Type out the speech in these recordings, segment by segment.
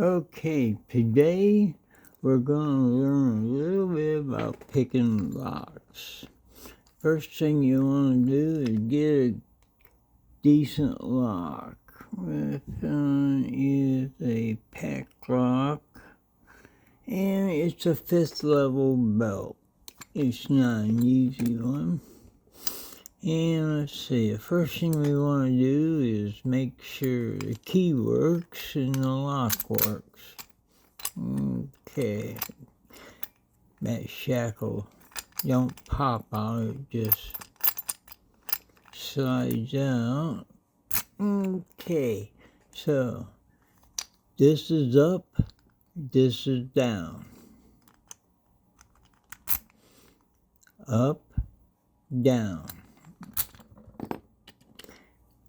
Okay, today we're going to learn a little bit about picking locks. First thing you want to do is get a decent lock. This one is a pack lock, and it's a 5th level belt. It's not an easy one. And let's see, the first thing we want to do is make sure the key works and the lock works. Okay, that shackle don't pop out, it just slides out. Okay, so this is up, this is down. Up, down.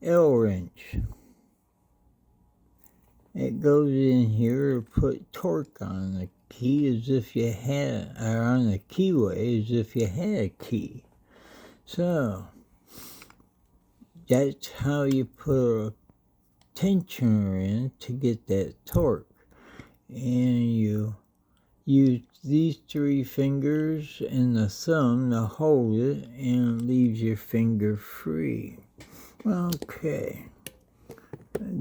L-wrench. It goes in here to put torque on the key as if you had, or on the keyway as if you had a key. So, that's how you put a tensioner in to get that torque. And you use these 3 fingers and the thumb to hold it, and it leaves your finger free. Okay.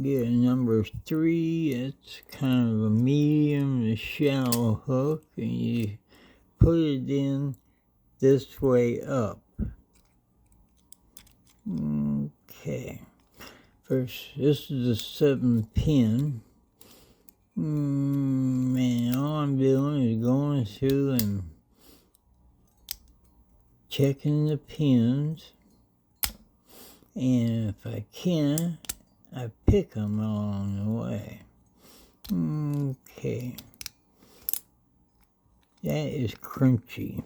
Get a number 3, it's kind of a medium to shallow hook, and you put it in this way up. Okay, first, this is a 7-pin. And all I'm doing is going through and checking the pins, and if I can, I pick them along the way. Okay. That is crunchy.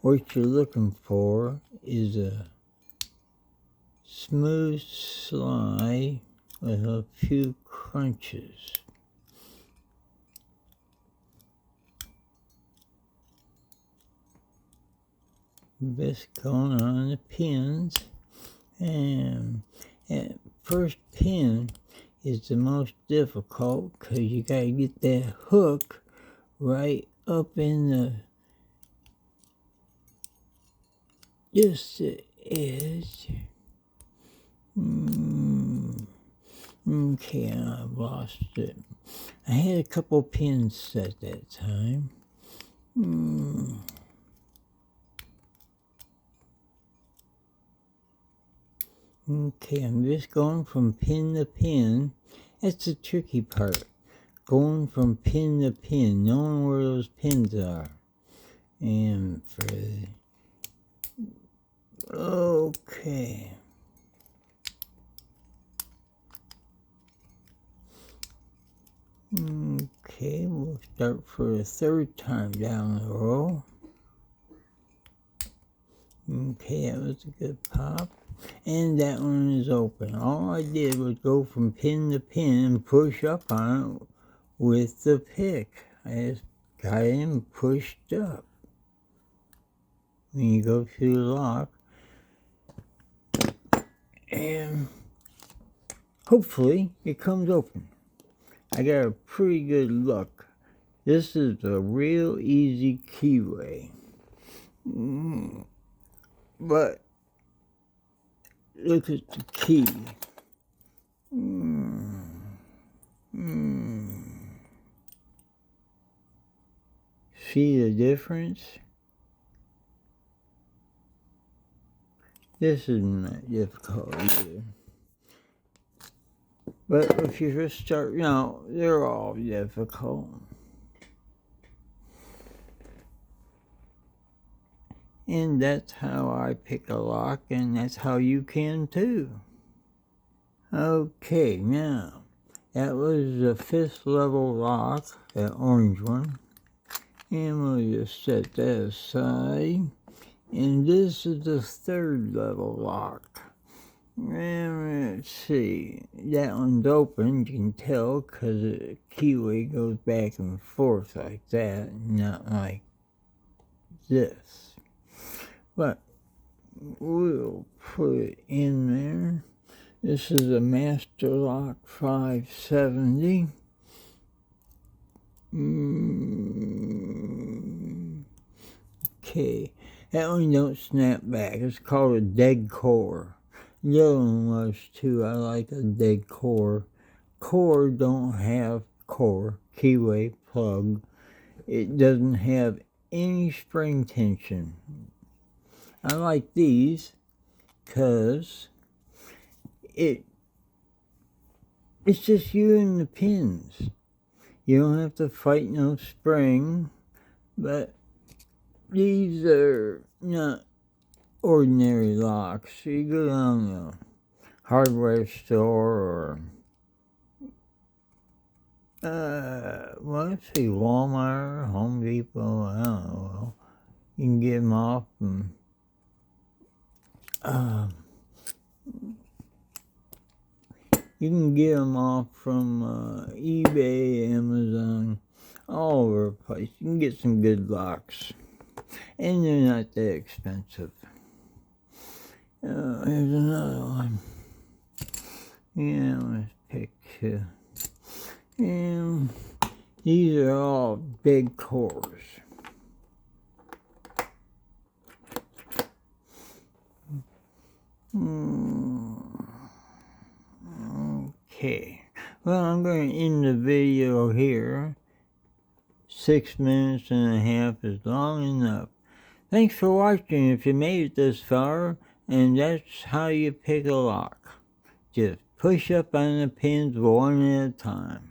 What you're looking for is a smooth slide with a few crunches. This going on the pins, and first pin is the most difficult because you got to get that hook right up in just the edge. Okay, I've lost it. I had a couple pins at that time. Okay, I'm just going from pin to pin. That's the tricky part. Going from pin to pin, knowing where those pins are. And okay. Okay, we'll start for the 3rd time down the row. Okay, that was a good pop. And that one is open. All I did was go from pin to pin and push up on it with the pick. I just got it and pushed up. When you go through the lock, and hopefully it comes open. I got a pretty good luck. This is a real easy keyway. But look at the key. See the difference? This isn't that difficult either. But if you just start, they're all difficult. And that's how I pick a lock, and that's how you can too. Okay, now, that was the 5th level lock, that orange one. And we'll just set that aside. And this is the 3rd level lock. And let's see, that one's open, you can tell, because the keyway goes back and forth like that, not like this. But we'll put it in there. This is a Master Lock 570. Okay, that one don't snap back. It's called a dead core. The other one was too. I like a dead core. Core don't have core, keyway, plug. It doesn't have any spring tension. I like these because it's just you and the pins. You don't have to fight no spring, but these are not ordinary locks. You go down the hardware store or let's see, Walmart, Home Depot, I don't know. You can get them off and you can get them off from eBay, Amazon, all over the place. You can get some good locks, and they're not that expensive. Here's another one. Yeah, let's pick two. And these are all big cores. Okay, well, I'm going to end the video here. 6 minutes and a half is long enough. Thanks for watching if you made it this far, and that's how you pick a lock. Just push up on the pins one at a time.